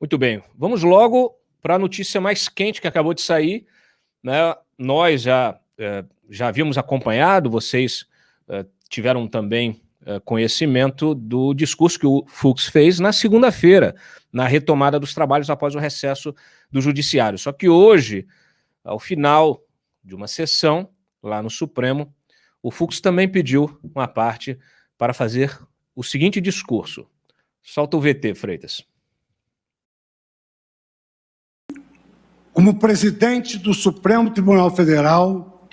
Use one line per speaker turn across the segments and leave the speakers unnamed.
Muito bem, vamos logo para a notícia mais quente que acabou de sair, né? Nós já havíamos acompanhado, vocês tiveram também conhecimento do discurso que o Fux fez na segunda-feira, na retomada dos trabalhos após o recesso do Judiciário. Só que hoje, ao final de uma sessão lá no Supremo, o Fux também pediu uma parte para fazer o seguinte discurso. Solta o VT, Freitas.
Como presidente do Supremo Tribunal Federal,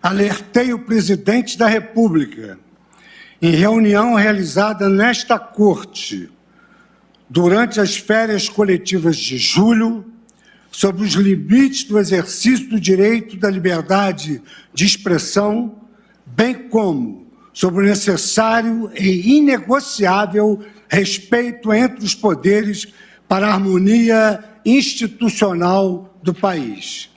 alertei o presidente da República, em reunião realizada nesta Corte, durante as férias coletivas de julho, sobre os limites do exercício do direito da liberdade de expressão, bem como sobre o necessário e inegociável respeito entre os poderes para a harmonia institucional do país.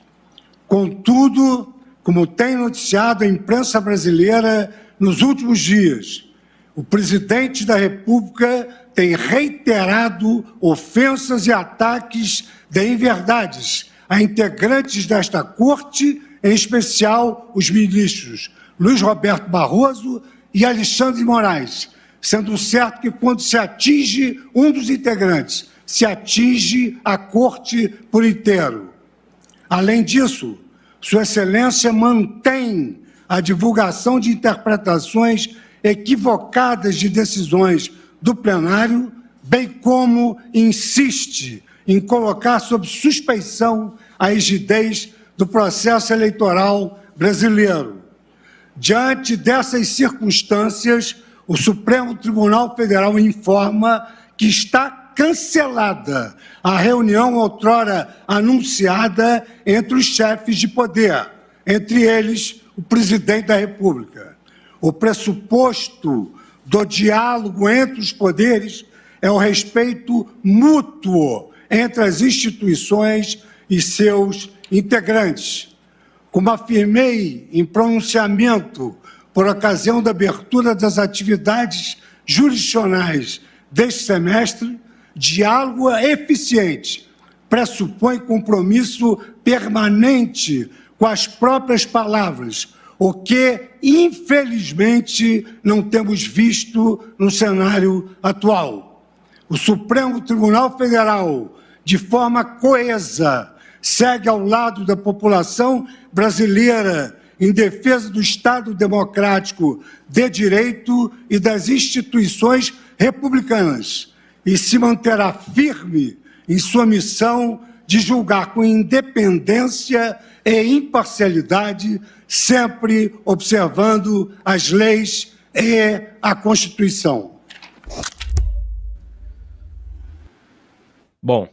Contudo, como tem noticiado a imprensa brasileira nos últimos dias, o presidente da República tem reiterado ofensas e ataques de inverdades a integrantes desta Corte, em especial os ministros Luiz Roberto Barroso e Alexandre de Moraes, sendo certo que quando se atinge um dos integrantes, se atinge a Corte por inteiro. Além disso, Sua Excelência mantém a divulgação de interpretações equivocadas de decisões do plenário, bem como insiste em colocar sob suspeição a rigidez do processo eleitoral brasileiro. Diante dessas circunstâncias, o Supremo Tribunal Federal informa que está cancelada a reunião outrora anunciada entre os chefes de poder, entre eles o presidente da República. O pressuposto do diálogo entre os poderes é o respeito mútuo entre as instituições e seus integrantes. Como afirmei em pronunciamento por ocasião da abertura das atividades jurisdicionais deste semestre, diálogo eficiente pressupõe compromisso permanente com as próprias palavras, o que, infelizmente, não temos visto no cenário atual. O Supremo Tribunal Federal, de forma coesa, segue ao lado da população brasileira em defesa do Estado democrático de direito e das instituições republicanas e se manterá firme em sua missão de julgar com independência e imparcialidade, sempre observando as leis e a Constituição.
Bom,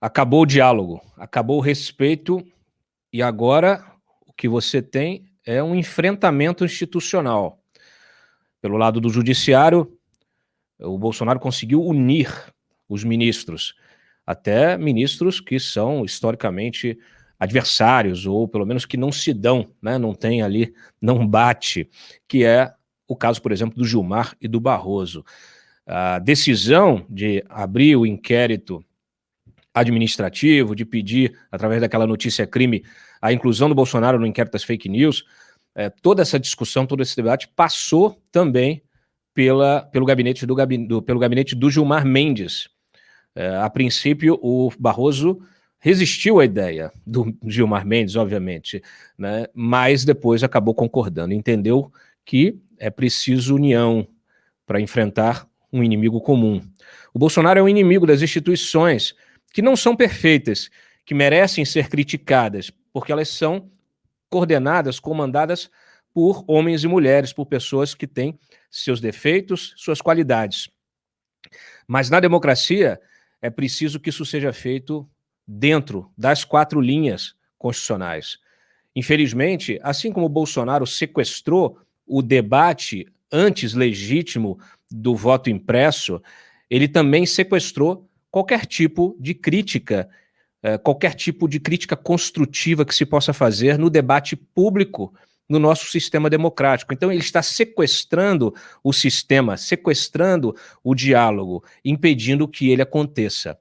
acabou o diálogo, acabou o respeito e agora o que você tem é um enfrentamento institucional. Pelo lado do judiciário, o Bolsonaro conseguiu unir os ministros, até ministros que são historicamente adversários, ou pelo menos que não se dão, né? Não tem ali, não bate, que é o caso, por exemplo, do Gilmar e do Barroso. A decisão de abrir o inquérito administrativo, de pedir, através daquela notícia crime, a inclusão do Bolsonaro no inquérito das fake news, toda essa discussão, todo esse debate passou também pelo gabinete do Gilmar Mendes. A princípio, o Barroso resistiu à ideia do Gilmar Mendes, obviamente, né? Mas depois acabou concordando, entendeu que é preciso união para enfrentar um inimigo comum. O Bolsonaro é um inimigo das instituições que não são perfeitas, que merecem ser criticadas, porque elas são coordenadas, comandadas por homens e mulheres, por pessoas que têm seus defeitos, suas qualidades. Mas na democracia é preciso que isso seja feito dentro das 4 linhas constitucionais. Infelizmente, assim como o Bolsonaro sequestrou o debate antes legítimo do voto impresso, ele também sequestrou qualquer tipo de crítica, qualquer tipo de crítica construtiva que se possa fazer no debate público no nosso sistema democrático. Então, ele está sequestrando o sistema, sequestrando o diálogo, impedindo que ele aconteça.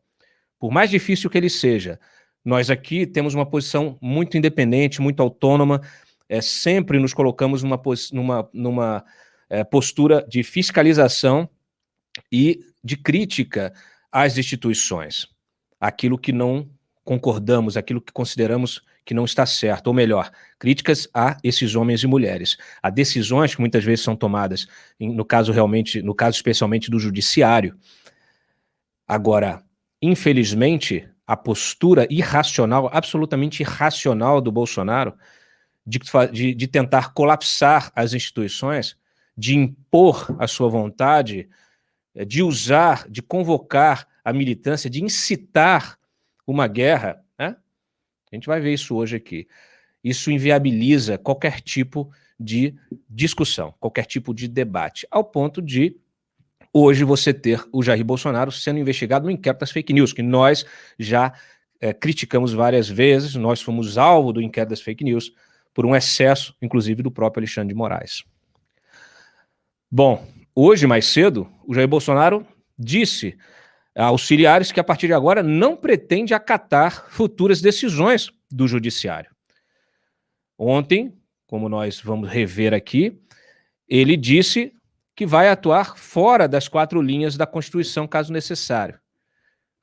Por mais difícil que ele seja, nós aqui temos uma posição muito independente, muito autônoma, sempre nos colocamos numa postura de fiscalização e de crítica às instituições. Aquilo que não concordamos, aquilo que consideramos que não está certo, ou melhor, críticas a esses homens e mulheres, a decisões que muitas vezes são tomadas, no caso especialmente do judiciário. Agora, infelizmente, a postura irracional, absolutamente irracional do Bolsonaro, de tentar colapsar as instituições, de impor a sua vontade, de usar, de convocar a militância, de incitar uma guerra, né? A gente vai ver isso hoje aqui. Isso inviabiliza qualquer tipo de discussão, qualquer tipo de debate, ao ponto de hoje você ter o Jair Bolsonaro sendo investigado no inquérito das fake news, que nós já criticamos várias vezes, nós fomos alvo do inquérito das fake news por um excesso, inclusive, do próprio Alexandre de Moraes. Bom, hoje, mais cedo, o Jair Bolsonaro disse a auxiliares que, a partir de agora, não pretende acatar futuras decisões do judiciário. Ontem, como nós vamos rever aqui, ele disse que vai atuar fora das 4 linhas da Constituição, caso necessário.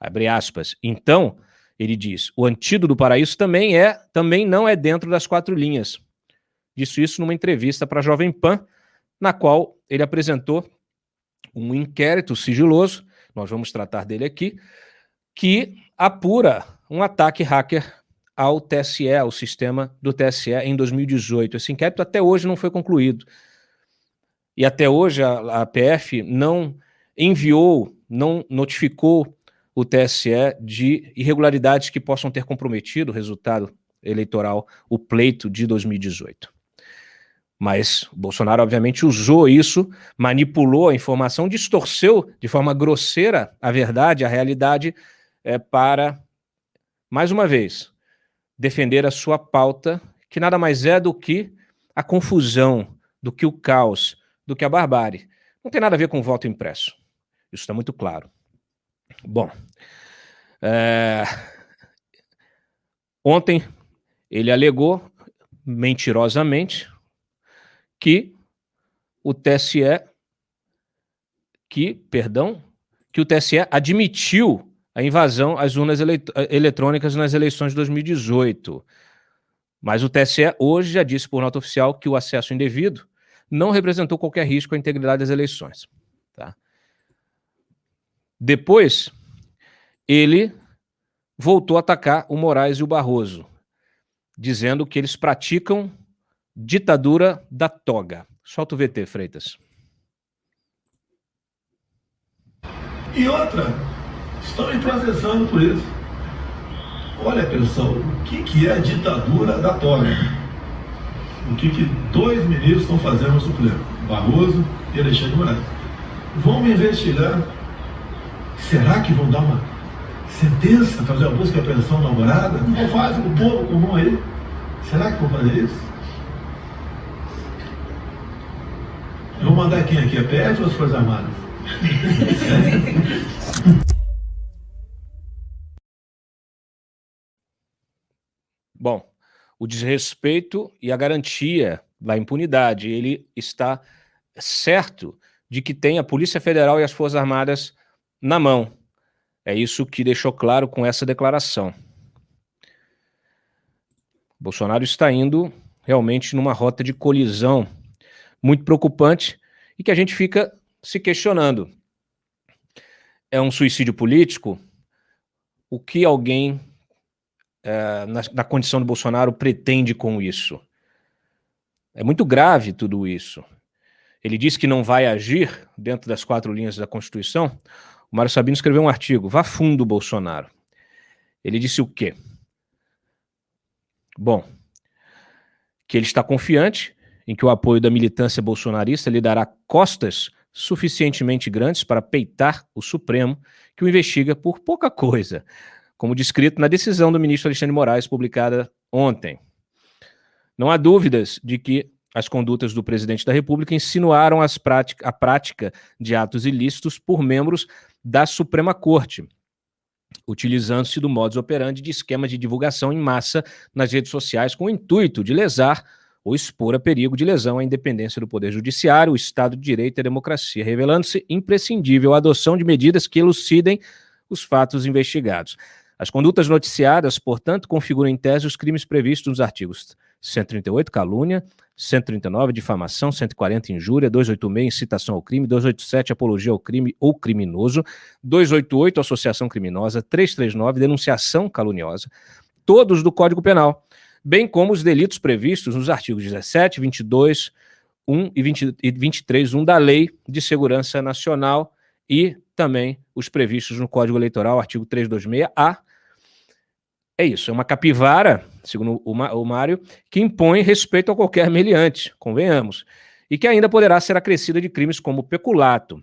Abre aspas. Então, ele diz, o antídoto para isso também não é dentro das 4 linhas. Disse isso numa entrevista para a Jovem Pan, na qual ele apresentou um inquérito sigiloso, nós vamos tratar dele aqui, que apura um ataque hacker ao TSE, ao sistema do TSE em 2018. Esse inquérito até hoje não foi concluído. E até hoje a PF não enviou, não notificou o TSE de irregularidades que possam ter comprometido o resultado eleitoral, o pleito de 2018. Mas o Bolsonaro, obviamente, usou isso, manipulou a informação, distorceu de forma grosseira a verdade, a realidade, para, mais uma vez, defender a sua pauta, que nada mais é do que a confusão, do que o caos, do que a barbárie. Não tem nada a ver com o voto impresso. Isso está muito claro. Bom, ontem ele alegou, mentirosamente, que o TSE admitiu a invasão às urnas eletrônicas nas eleições de 2018. Mas o TSE hoje já disse por nota oficial que o acesso indevido não representou qualquer risco à integridade das eleições. Tá? Depois, ele voltou a atacar o Moraes e o Barroso, dizendo que eles praticam ditadura da toga. Solta o VT, Freitas.
E outra, estão me processando por isso. Olha, pessoal, o que é a ditadura da toga? O que 2 ministros estão fazendo no Supremo? Barroso e Alexandre de Moraes. Vão me investigar. Será que vão dar uma sentença, fazer a busca e apreensão na alvorada? Não fazem o povo comum aí. Será que vão fazer isso? Eu vou mandar quem aqui? A PF ou as Forças Armadas?
Bom, o desrespeito e a garantia da impunidade. Ele está certo de que tem a Polícia Federal e as Forças Armadas na mão. É isso que deixou claro com essa declaração. Bolsonaro está indo realmente numa rota de colisão muito preocupante e que a gente fica se questionando. É um suicídio político? O que alguém na condição do Bolsonaro pretende com isso? É muito grave tudo isso. Ele diz que não vai agir dentro das 4 linhas da Constituição. O Mário Sabino escreveu um artigo, Vá Fundo, Bolsonaro. Ele disse o quê? Bom, que ele está confiante em que o apoio da militância bolsonarista lhe dará costas suficientemente grandes para peitar o Supremo, que o investiga por pouca coisa, como descrito na decisão do ministro Alexandre de Moraes, publicada ontem. Não há dúvidas de que as condutas do presidente da República insinuaram a prática de atos ilícitos por membros da Suprema Corte, utilizando-se do modus operandi de esquemas de divulgação em massa nas redes sociais com o intuito de lesar ou expor a perigo de lesão à independência do Poder Judiciário, o Estado de Direito e a democracia, revelando-se imprescindível a adoção de medidas que elucidem os fatos investigados. As condutas noticiadas, portanto, configuram em tese os crimes previstos nos artigos 138, calúnia, 139, difamação, 140, injúria, 286, incitação ao crime, 287, apologia ao crime ou criminoso, 288, associação criminosa, 339, denunciação caluniosa, todos do Código Penal, bem como os delitos previstos nos artigos 17, 22, 1 e 23, 1 da Lei de Segurança Nacional e também os previstos no Código Eleitoral, artigo 326-A. É isso, é uma capivara, segundo o Mário, que impõe respeito a qualquer meliante, convenhamos, e que ainda poderá ser acrescida de crimes como peculato,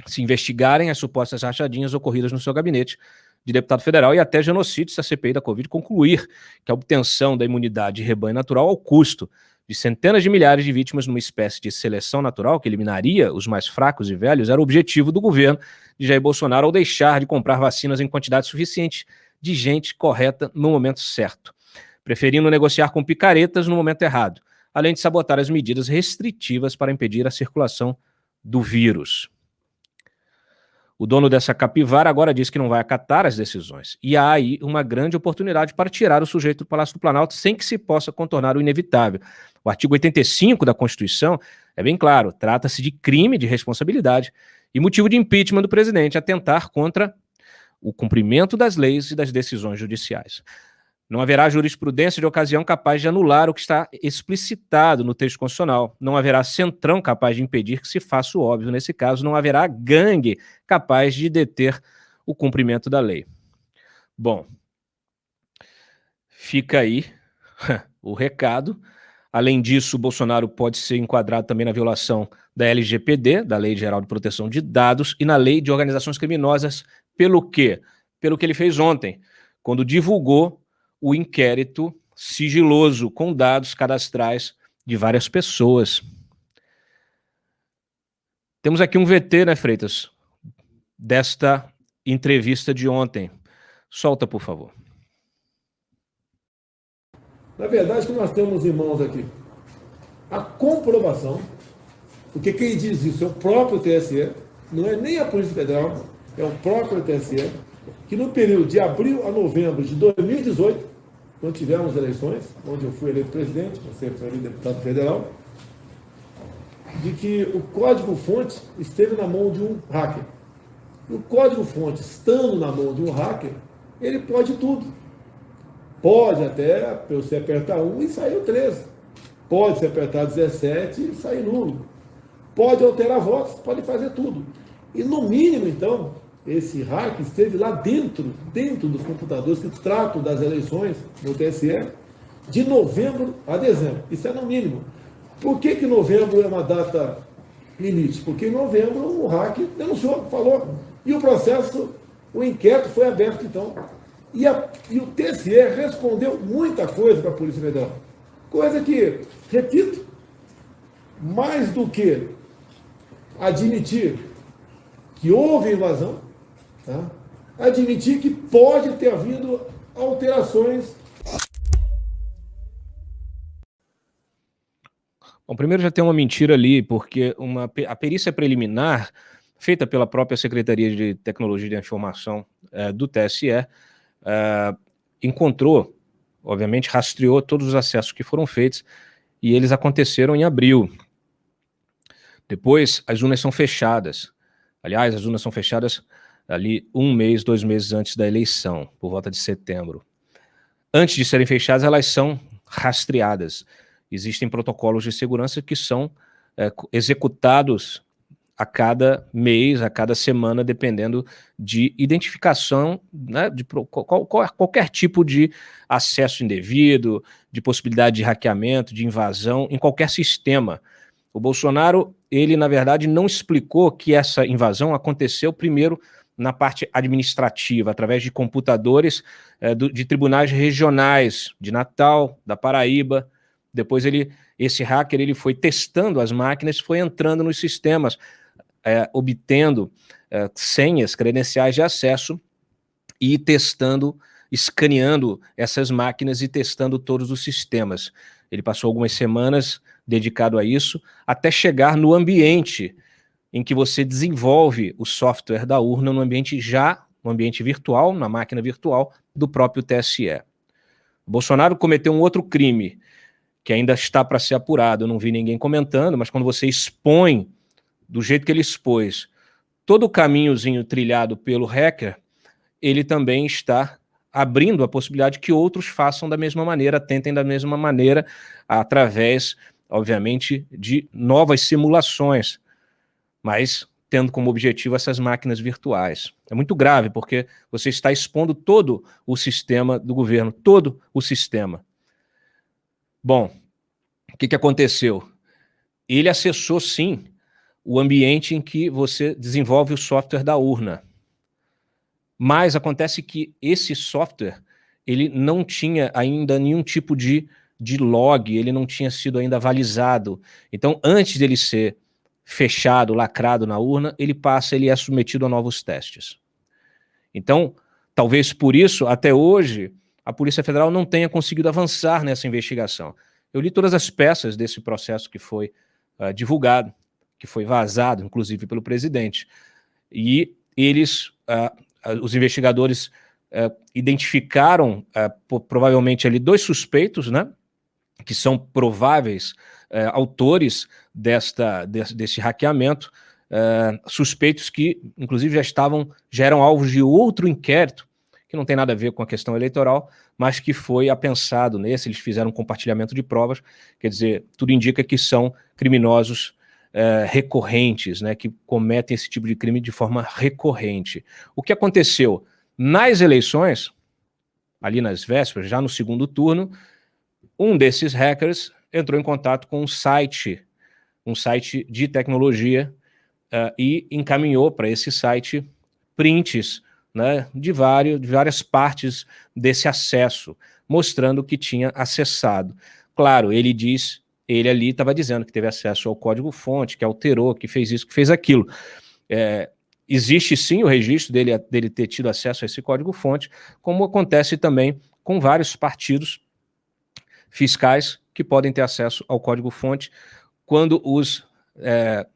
se investigarem as supostas rachadinhas ocorridas no seu gabinete de deputado federal e até genocídio se a CPI da Covid concluir que a obtenção da imunidade de rebanho natural ao custo de centenas de milhares de vítimas numa espécie de seleção natural que eliminaria os mais fracos e velhos era o objetivo do governo de Jair Bolsonaro ao deixar de comprar vacinas em quantidade suficiente de gente correta no momento certo, preferindo negociar com picaretas no momento errado, além de sabotar as medidas restritivas para impedir a circulação do vírus. O dono dessa capivara agora diz que não vai acatar as decisões. E há aí uma grande oportunidade para tirar o sujeito do Palácio do Planalto sem que se possa contornar o inevitável. O artigo 85 da Constituição é bem claro, trata-se de crime de responsabilidade e motivo de impeachment do presidente atentar contra o cumprimento das leis e das decisões judiciais. Não haverá jurisprudência de ocasião capaz de anular o que está explicitado no texto constitucional. Não haverá centrão capaz de impedir que se faça o óbvio. Nesse caso, não haverá gangue capaz de deter o cumprimento da lei. Bom, fica aí o recado. Além disso, o Bolsonaro pode ser enquadrado também na violação da LGPD, da Lei Geral de Proteção de Dados, e na Lei de Organizações Criminosas. Pelo quê? Pelo que ele fez ontem, quando divulgou o inquérito sigiloso com dados cadastrais de várias pessoas. Temos aqui um VT, né, Freitas, desta entrevista de ontem. Solta, por favor.
Na verdade, o que nós temos em mãos aqui? A comprovação, porque quem diz isso é o próprio TSE, não é nem a Polícia Federal, é o próprio TSE, que no período de abril a novembro de 2018, quando tivemos eleições, onde eu fui eleito presidente, você foi eleito deputado federal, de que o código-fonte esteve na mão de um hacker. E o código-fonte, estando na mão de um hacker, ele pode tudo. Pode até você apertar 1 e sair o 13. Pode se apertar 17 e sair nulo. Pode alterar votos, pode fazer tudo. E no mínimo, então, esse hack esteve lá dentro dos computadores que tratam das eleições no TSE, de novembro a dezembro. Isso é no mínimo. Por que novembro é uma data limite? Porque em novembro o hack denunciou, falou. E o processo, o inquérito foi aberto, então. E o TSE respondeu muita coisa para a Polícia Federal. Coisa que, repito, mais do que admitir que houve invasão, tá? Admitir que pode ter havido alterações.
Bom, primeiro já tem uma mentira ali, porque a perícia preliminar, feita pela própria Secretaria de Tecnologia de Informação do TSE, encontrou, obviamente, rastreou todos os acessos que foram feitos, e eles aconteceram em abril. Depois, as urnas são fechadas. Aliás, as urnas são fechadas ali 1 mês, 2 meses antes da eleição, por volta de setembro. Antes de serem fechadas, elas são rastreadas. Existem protocolos de segurança que são executados a cada mês, a cada semana, dependendo de identificação, né, de qualquer tipo de acesso indevido, de possibilidade de hackeamento, de invasão, em qualquer sistema. O Bolsonaro, ele, na verdade, não explicou que essa invasão aconteceu primeiro na parte administrativa, através de computadores de tribunais regionais de Natal, da Paraíba Depois esse hacker ele foi testando as máquinas, foi entrando nos sistemas, obtendo senhas, credenciais de acesso e testando, escaneando essas máquinas e testando todos os sistemas. Ele passou algumas semanas dedicado a isso, até chegar no ambiente em que você desenvolve o software da urna no ambiente virtual, na máquina virtual do próprio TSE. O Bolsonaro cometeu um outro crime, que ainda está para ser apurado, eu não vi ninguém comentando, mas quando você expõe, do jeito que ele expôs, todo o caminhozinho trilhado pelo hacker, ele também está abrindo a possibilidade que outros façam da mesma maneira, tentem da mesma maneira, através, obviamente, de novas simulações, mas tendo como objetivo essas máquinas virtuais. É muito grave, porque você está expondo todo o sistema do governo, todo o sistema. Bom, o que aconteceu? Ele acessou, sim, o ambiente em que você desenvolve o software da urna. Mas acontece que esse software, ele não tinha ainda nenhum tipo de log, ele não tinha sido ainda avalizado. Então, antes dele ser fechado, lacrado na urna, ele é submetido a novos testes. Então, talvez por isso, até hoje, a Polícia Federal não tenha conseguido avançar nessa investigação. Eu li todas as peças desse processo que foi divulgado, que foi vazado, inclusive, pelo presidente. E eles, os investigadores, identificaram, provavelmente, ali 2 suspeitos, né, que são prováveis autores desse hackeamento, suspeitos que, inclusive, já eram alvos de outro inquérito, que não tem nada a ver com a questão eleitoral, mas que foi apensado nesse, eles fizeram um compartilhamento de provas, quer dizer, tudo indica que são criminosos recorrentes, né, que cometem esse tipo de crime de forma recorrente. O que aconteceu? Nas eleições, ali nas vésperas, já no segundo turno, um desses hackers entrou em contato com um site de tecnologia, e encaminhou para esse site prints, né, de várias partes desse acesso, mostrando que tinha acessado. Claro, ele ali estava dizendo que teve acesso ao código-fonte, que alterou, que fez isso, que fez aquilo. Existe sim o registro dele ter tido acesso a esse código-fonte, como acontece também com vários partidos fiscais que podem ter acesso ao código-fonte quando os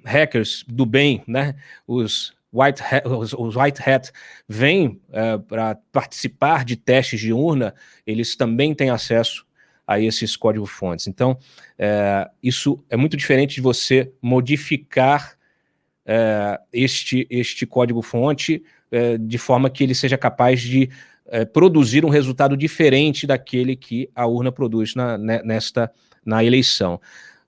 hackers do bem, né, os white hat vêm para participar de testes de urna, eles também têm acesso a esses código-fontes. Então, isso é muito diferente de você modificar este código-fonte de forma que ele seja capaz de produzir um resultado diferente daquele que a urna produz na eleição.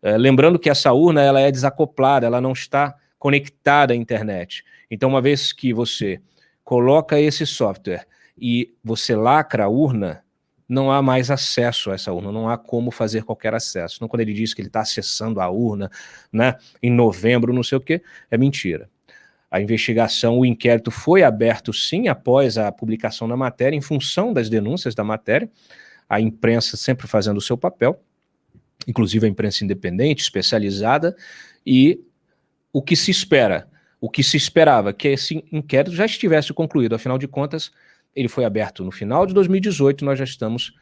Lembrando que essa urna ela é desacoplada, ela não está conectada à internet. Então, uma vez que você coloca esse software e você lacra a urna, não há mais acesso a essa urna, não há como fazer qualquer acesso. Então, quando ele diz que ele está acessando a urna, né, em novembro, não sei o quê, é mentira. A investigação, o inquérito foi aberto sim após a publicação da matéria, em função das denúncias da matéria, a imprensa sempre fazendo o seu papel, inclusive a imprensa independente, especializada, e o que se esperava, que esse inquérito já estivesse concluído, afinal de contas, ele foi aberto no final de 2018, nós já estamos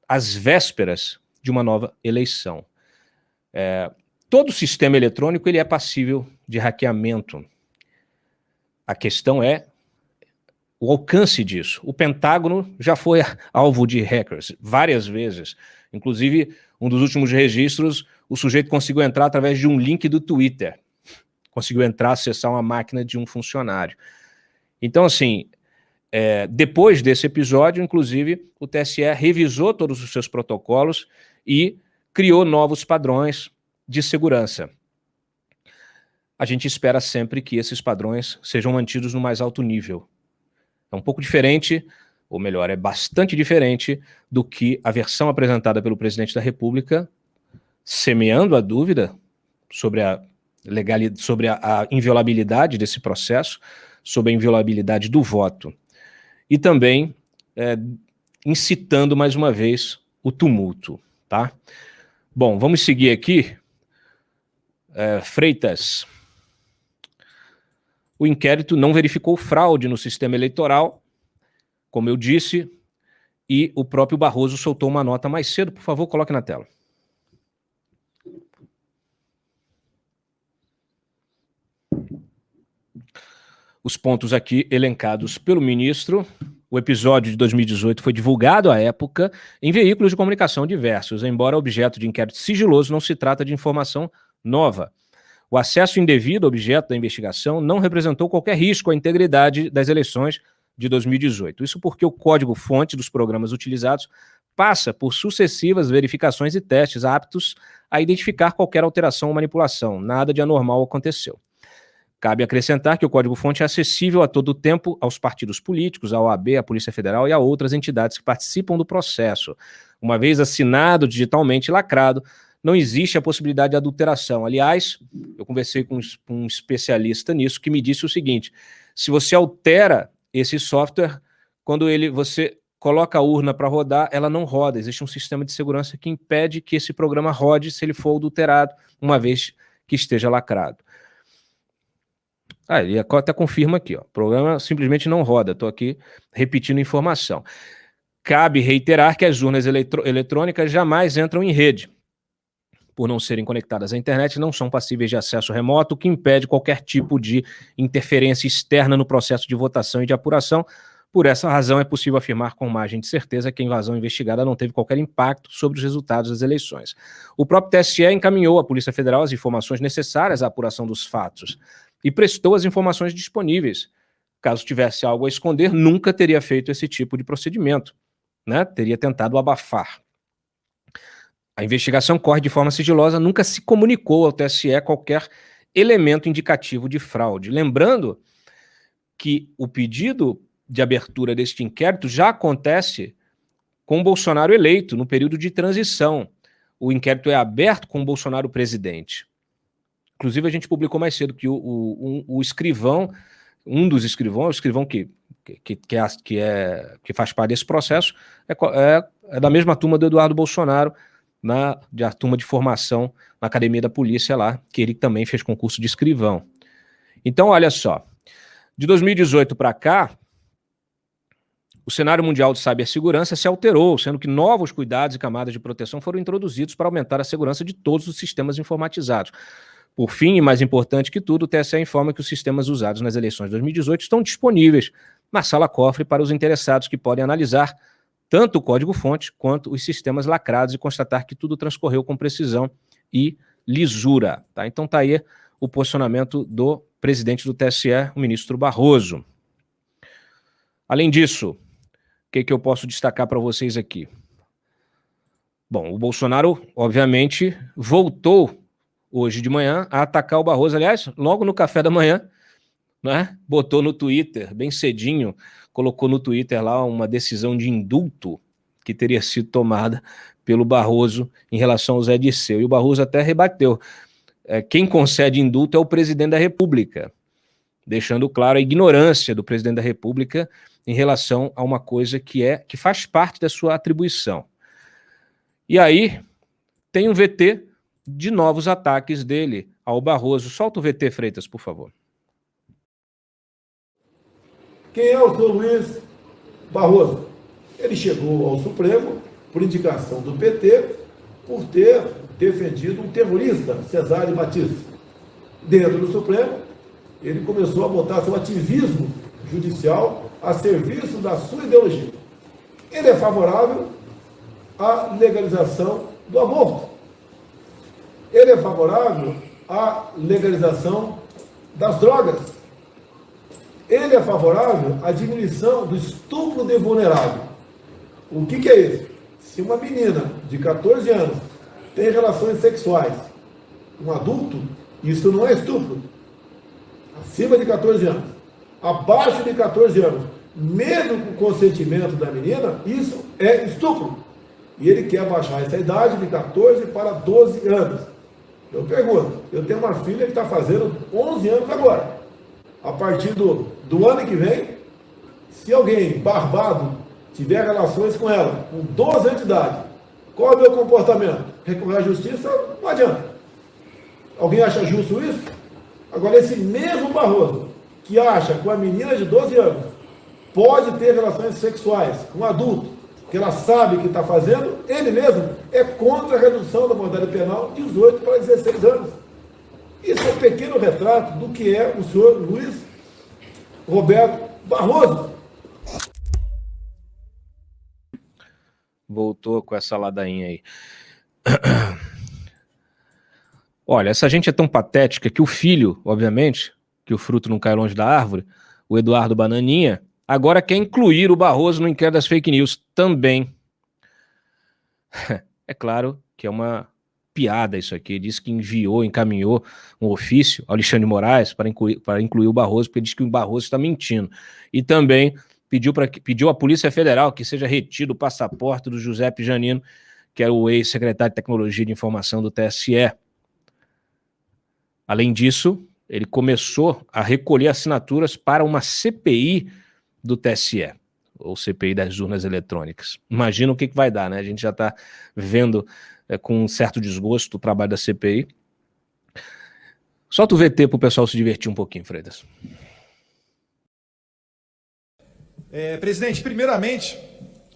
às vésperas de uma nova eleição. Todo sistema eletrônico ele é passível de hackeamento. A questão é o alcance disso. O Pentágono já foi alvo de hackers várias vezes. Inclusive, um dos últimos registros, o sujeito conseguiu entrar através de um link do Twitter. Conseguiu entrar, acessar uma máquina de um funcionário. Então, assim, depois desse episódio, inclusive, o TSE revisou todos os seus protocolos e criou novos padrões de segurança. A gente espera sempre que esses padrões sejam mantidos no mais alto nível. É um pouco diferente, ou melhor, é bastante diferente do que a versão apresentada pelo presidente da República, semeando a dúvida sobre a inviolabilidade desse processo, sobre a inviolabilidade do voto, e também incitando mais uma vez o tumulto, tá? Bom, vamos seguir aqui. Freitas. O inquérito não verificou fraude no sistema eleitoral, como eu disse, e o próprio Barroso soltou uma nota mais cedo. Por favor, coloque na tela. Os pontos aqui elencados pelo ministro. O episódio de 2018 foi divulgado à época em veículos de comunicação diversos, embora objeto de inquérito sigiloso, não se trata de informação nova. O acesso indevido ao objeto da investigação não representou qualquer risco à integridade das eleições de 2018. Isso porque o código-fonte dos programas utilizados passa por sucessivas verificações e testes aptos a identificar qualquer alteração ou manipulação. Nada de anormal aconteceu. Cabe acrescentar que o código-fonte é acessível a todo tempo aos partidos políticos, à OAB, à Polícia Federal e a outras entidades que participam do processo. Uma vez assinado digitalmente e lacrado, não existe a possibilidade de adulteração. Aliás, eu conversei com um especialista nisso que me disse o seguinte: se você altera esse software, quando você coloca a urna para rodar, ela não roda. Existe um sistema de segurança que impede que esse programa rode se ele for adulterado, uma vez que esteja lacrado. Ele até confirma aqui, ó, o programa simplesmente não roda. Estou aqui repetindo informação. Cabe reiterar que as urnas eletrônicas jamais entram em rede. Por não serem conectadas à internet, não são passíveis de acesso remoto, o que impede qualquer tipo de interferência externa no processo de votação e de apuração. Por essa razão, é possível afirmar com margem de certeza que a invasão investigada não teve qualquer impacto sobre os resultados das eleições. O próprio TSE encaminhou à Polícia Federal as informações necessárias à apuração dos fatos e prestou as informações disponíveis. Caso tivesse algo a esconder, nunca teria feito esse tipo de procedimento, né? Teria tentado abafar. A investigação corre de forma sigilosa, nunca se comunicou ao TSE qualquer elemento indicativo de fraude. Lembrando que o pedido de abertura deste inquérito já acontece com o Bolsonaro eleito, no período de transição. O inquérito é aberto com o Bolsonaro presidente. Inclusive, a gente publicou mais cedo que o escrivão, um dos escrivãos, o escrivão que faz parte desse processo, é da mesma turma do Eduardo Bolsonaro, da turma de formação na Academia da Polícia lá, que ele também fez concurso de escrivão. Então, olha só, de 2018 para cá, o cenário mundial de cibersegurança se alterou, sendo que novos cuidados e camadas de proteção foram introduzidos para aumentar a segurança de todos os sistemas informatizados. Por fim, e mais importante que tudo, o TSE informa que os sistemas usados nas eleições de 2018 estão disponíveis na sala cofre para os interessados que podem analisar tanto o código-fonte quanto os sistemas lacrados e constatar que tudo transcorreu com precisão e lisura. Tá? Então está aí o posicionamento do presidente do TSE, o ministro Barroso. Além disso, o que eu posso destacar para vocês aqui? Bom, o Bolsonaro, obviamente, voltou hoje de manhã a atacar o Barroso. Aliás, logo no café da manhã, né, botou no Twitter, bem cedinho, colocou no Twitter lá uma decisão de indulto que teria sido tomada pelo Barroso em relação ao Zé Dirceu. E o Barroso até rebateu. Quem concede indulto é o presidente da República, deixando claro a ignorância do presidente da República em relação a uma coisa que faz parte da sua atribuição. E aí tem um VT de novos ataques dele ao Barroso. Solta o VT, Freitas, por favor.
Quem é o senhor Luiz Barroso? Ele chegou ao Supremo por indicação do PT por ter defendido um terrorista, Cesare Battisti. Dentro do Supremo, ele começou a botar seu ativismo judicial a serviço da sua ideologia. Ele é favorável à legalização do aborto. Ele é favorável à legalização das drogas. Ele é favorável à diminuição do estupro de vulnerável. O que é isso? Se uma menina de 14 anos tem relações sexuais com um adulto, isso não é estupro. Acima de 14 anos. Abaixo de 14 anos, mesmo com o consentimento da menina, isso é estupro. E ele quer baixar essa idade de 14 para 12 anos. Eu pergunto, eu tenho uma filha que está fazendo 11 anos agora. A partir do ano que vem, se alguém barbado tiver relações com ela, com 12 anos de idade, qual é o meu comportamento?
recorrer à justiça, não adianta. Alguém acha justo isso? Agora, esse mesmo Barroso, que acha que uma menina de 12 anos pode ter relações sexuais com um adulto, que ela sabe que está fazendo, ele mesmo é contra a redução da maioridade penal de 18 para 16 anos. Isso é um pequeno retrato do que é o senhor Luiz Roberto Barroso.
Voltou com essa ladainha aí. Olha, essa gente é tão patética que o filho, obviamente, que o fruto não cai longe da árvore, o Eduardo Bananinha, agora quer incluir o Barroso no inquérito das fake news também. É claro que é uma piada isso aqui. Ele disse que encaminhou um ofício ao Alexandre de Moraes para incluir o Barroso, porque diz que o Barroso está mentindo. E também pediu à Polícia Federal que seja retido o passaporte do Giuseppe Janino, que era o ex-secretário de Tecnologia de Informação do TSE. Além disso, ele começou a recolher assinaturas para uma CPI do TSE, ou CPI das urnas eletrônicas. Imagina o que vai dar, né? A gente já está vendo com um certo desgosto o trabalho da CPI. Solta o VT para o pessoal se divertir um pouquinho, Freitas.
Presidente, primeiramente,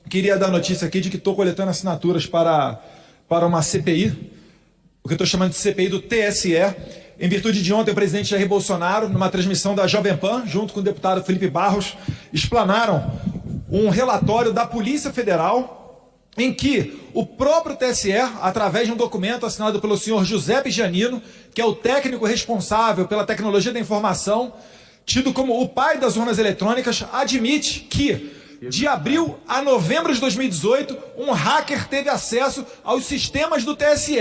queria dar notícia aqui de que estou coletando assinaturas para uma CPI, o que eu estou chamando de CPI do TSE, em virtude de ontem o presidente Jair Bolsonaro, numa transmissão da Jovem Pan, junto com o deputado Felipe Barros, explanaram um relatório da Polícia Federal em que o próprio TSE, através de um documento assinado pelo senhor Giuseppe Janino, que é o técnico responsável pela tecnologia da informação, tido como o pai das urnas eletrônicas, admite que, de abril a novembro de 2018, um hacker teve acesso aos sistemas do TSE.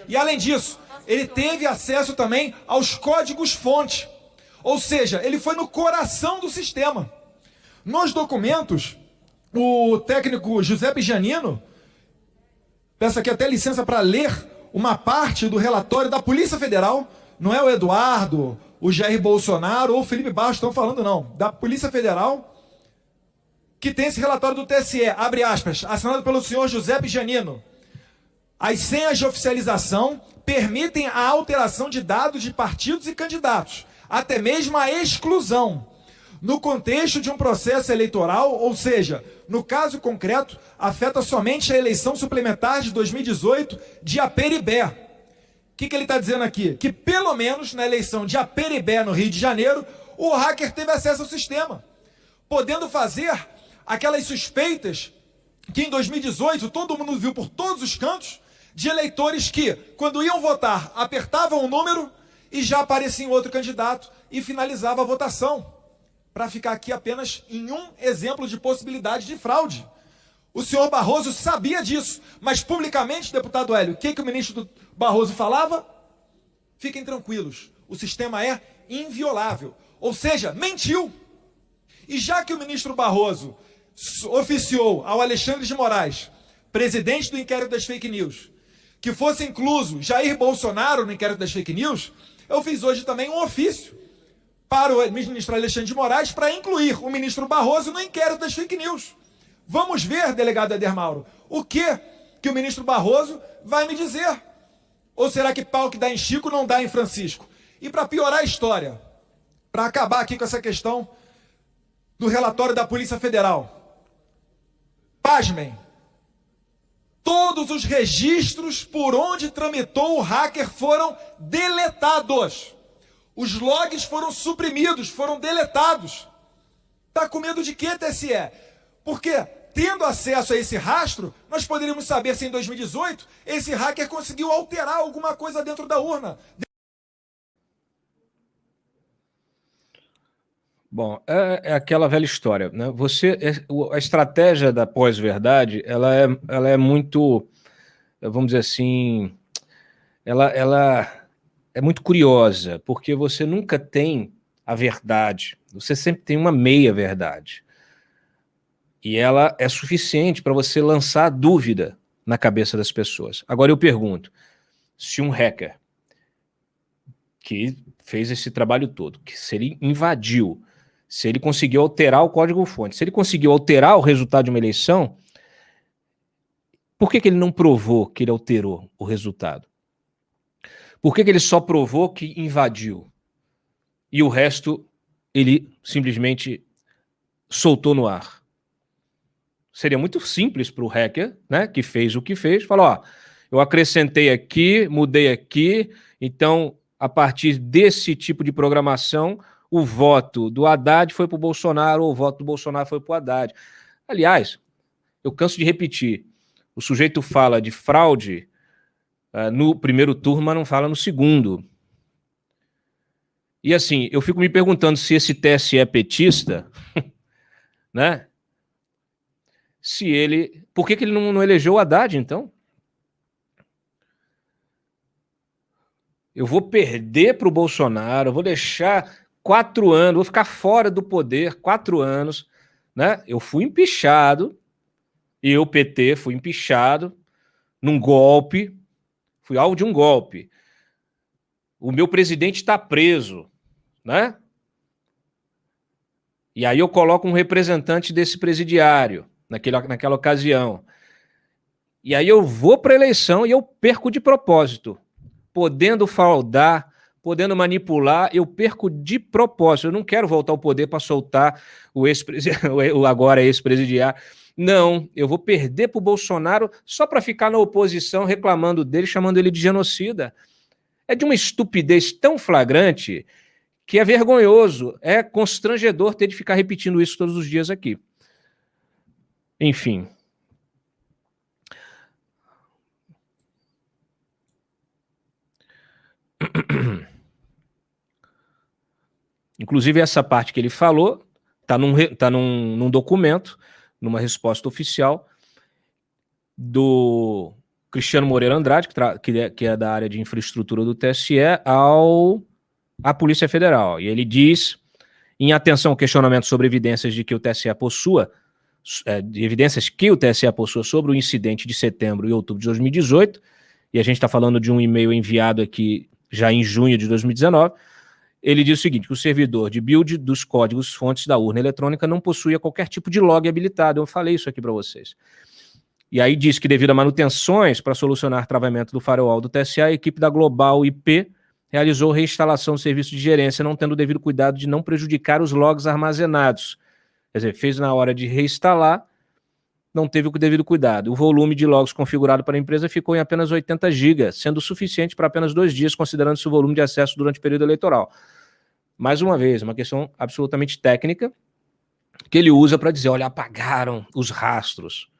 E, além disso, ele teve acesso também aos códigos-fonte. Ou seja, ele foi no coração do sistema. Nos documentos, o técnico Giuseppe Janino, peço aqui até licença para ler uma parte do relatório da Polícia Federal, não é o Eduardo, o Jair Bolsonaro ou o Felipe Barros estão falando, não, da Polícia Federal, que tem esse relatório do TSE, abre aspas, assinado pelo senhor Giuseppe Janino. As senhas de oficialização permitem a alteração de dados de partidos e candidatos, até mesmo a exclusão, no contexto de um processo eleitoral, ou seja, no caso concreto, afeta somente a eleição suplementar de 2018 de Aperibé. O que ele está dizendo aqui? Que pelo menos na eleição de Aperibé, no Rio de Janeiro, o hacker teve acesso ao sistema, podendo fazer aquelas suspeitas que em 2018 todo mundo viu por todos os cantos, de eleitores que, quando iam votar, apertavam o número e já aparecia outro candidato e finalizava a votação. Para ficar aqui apenas em um exemplo de possibilidade de fraude. O senhor Barroso sabia disso, mas publicamente, deputado Hélio, o que o ministro Barroso falava? Fiquem tranquilos, o sistema é inviolável. Ou seja, mentiu. E já que o ministro Barroso oficiou ao Alexandre de Moraes, presidente do inquérito das fake news, que fosse incluso Jair Bolsonaro no inquérito das fake news, eu fiz hoje também um ofício para o ministro Alexandre de Moraes para incluir o ministro Barroso no inquérito das fake news. Vamos ver, delegado Éder Mauro, o que o ministro Barroso vai me dizer. Ou será que pau que dá em Chico não dá em Francisco? E para piorar a história, para acabar aqui com essa questão do relatório da Polícia Federal, pasmem, todos os registros por onde tramitou o hacker foram deletados. Os logs foram suprimidos, foram deletados. Está com medo de quê, TSE? Porque, tendo acesso a esse rastro, nós poderíamos saber se em 2018 esse hacker conseguiu alterar alguma coisa dentro da urna.
Bom, é aquela velha história, né? A estratégia da pós-verdade, ela é muito, vamos dizer assim, ela é muito curiosa, porque você nunca tem a verdade, você sempre tem uma meia-verdade. E ela é suficiente para você lançar dúvida na cabeça das pessoas. Agora eu pergunto, se um hacker que fez esse trabalho todo, que se ele invadiu, se ele conseguiu alterar o código-fonte, se ele conseguiu alterar o resultado de uma eleição, Por que ele não provou que ele alterou o resultado? Por que ele só provou que invadiu? E o resto ele simplesmente soltou no ar? Seria muito simples para o hacker, né, que fez o que fez, falar, ó, eu acrescentei aqui, mudei aqui, então, a partir desse tipo de programação, o voto do Haddad foi para o Bolsonaro, ou o voto do Bolsonaro foi para o Haddad. Aliás, eu canso de repetir, o sujeito fala de fraude no primeiro turno, mas não fala no segundo. E assim, eu fico me perguntando se esse TSE é petista, né? Se ele... Por que ele não elegeu o Haddad, então? Eu vou perder para o Bolsonaro, eu vou deixar 4 anos, vou ficar fora do poder 4 anos, né? Eu fui empichado, eu, PT, fui empichado num golpe, fui alvo de um golpe. O meu presidente está preso, né? E aí eu coloco um representante desse presidiário, naquela ocasião. E aí eu vou para a eleição e eu perco de propósito. Podendo fraudar, podendo manipular, eu perco de propósito. Eu não quero voltar ao poder para soltar o agora ex-presidiário. Não, eu vou perder para o Bolsonaro só para ficar na oposição reclamando dele, chamando ele de genocida. É de uma estupidez tão flagrante que é vergonhoso, é constrangedor ter de ficar repetindo isso todos os dias aqui. Enfim. Inclusive, essa parte que ele falou está num documento, numa resposta oficial do Cristiano Moreira Andrade, que é da área de infraestrutura do TSE, à Polícia Federal. E ele diz, em atenção ao questionamento sobre evidências de que o TSE possua, sobre o incidente de setembro e outubro de 2018, e a gente está falando de um e-mail enviado aqui já em junho de 2019, ele diz o seguinte, que o servidor de build dos códigos fontes da urna eletrônica não possuía qualquer tipo de log habilitado. Eu falei isso aqui para vocês. E aí diz que devido a manutenções para solucionar travamento do firewall do TSE, a equipe da Global IP realizou reinstalação do serviço de gerência, não tendo o devido cuidado de não prejudicar os logs armazenados. Quer dizer, fez na hora de reinstalar, não teve o devido cuidado. O volume de logs configurado para a empresa ficou em apenas 80 GB, sendo suficiente para apenas 2 dias, considerando-se o volume de acesso durante o período eleitoral. Mais uma vez, uma questão absolutamente técnica, que ele usa para dizer, olha, apagaram os rastros.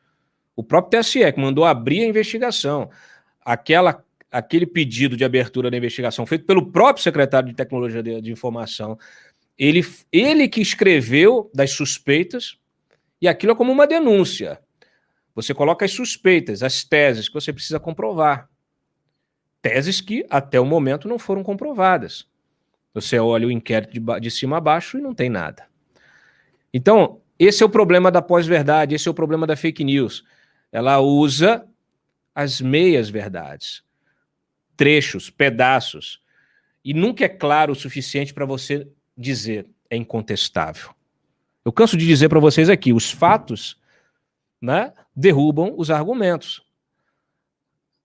O próprio TSE, que mandou abrir a investigação, aquele pedido de abertura da investigação feito pelo próprio secretário de Tecnologia de Informação, ele que escreveu das suspeitas, e aquilo é como uma denúncia. Você coloca as suspeitas, as teses que você precisa comprovar. Teses que, até o momento, não foram comprovadas. Você olha o inquérito de cima a baixo e não tem nada. Então, esse é o problema da pós-verdade, esse é o problema da fake news. Ela usa as meias-verdades, trechos, pedaços, e nunca é claro o suficiente para você dizer é incontestável. Eu canso de dizer para vocês aqui, os fatos, né, derrubam os argumentos.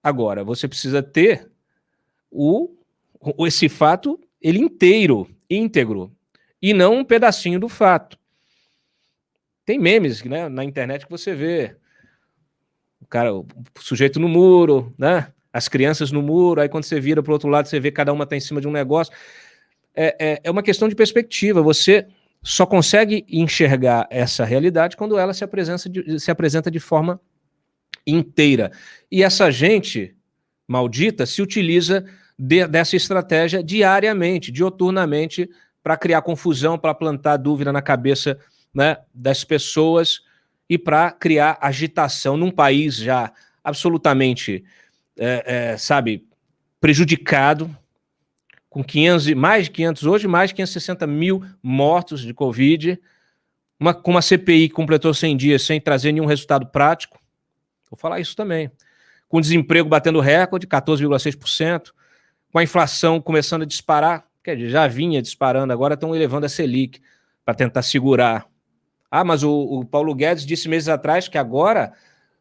Agora, você precisa ter esse fato ele inteiro, íntegro, e não um pedacinho do fato. Tem memes, né, na internet que você vê o sujeito no muro, né, as crianças no muro, aí quando você vira para o outro lado, você vê cada uma está em cima de um negócio. É uma questão de perspectiva, você só consegue enxergar essa realidade quando ela se apresenta de forma inteira. E essa gente maldita se utiliza dessa estratégia diariamente, dioturnamente, para criar confusão, para plantar dúvida na cabeça, né, das pessoas e para criar agitação num país já absolutamente, prejudicado, com mais de 500 hoje, mais de 560 mil mortos de Covid, com uma CPI que completou 100 dias sem trazer nenhum resultado prático. Vou falar isso também. Com o desemprego batendo recorde, 14,6%, com a inflação começando a disparar, quer dizer, já vinha disparando, agora estão elevando a Selic para tentar segurar. Ah, mas o Paulo Guedes disse meses atrás que agora,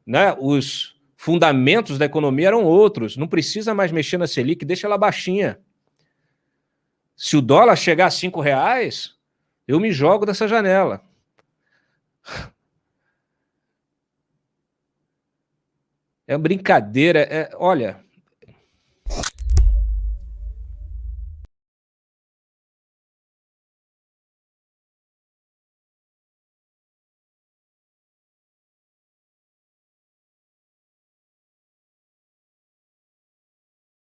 né, os fundamentos da economia eram outros. Não precisa mais mexer na Selic, deixa ela baixinha. Se o dólar chegar a R$5, eu me jogo dessa janela. É uma brincadeira. Olha,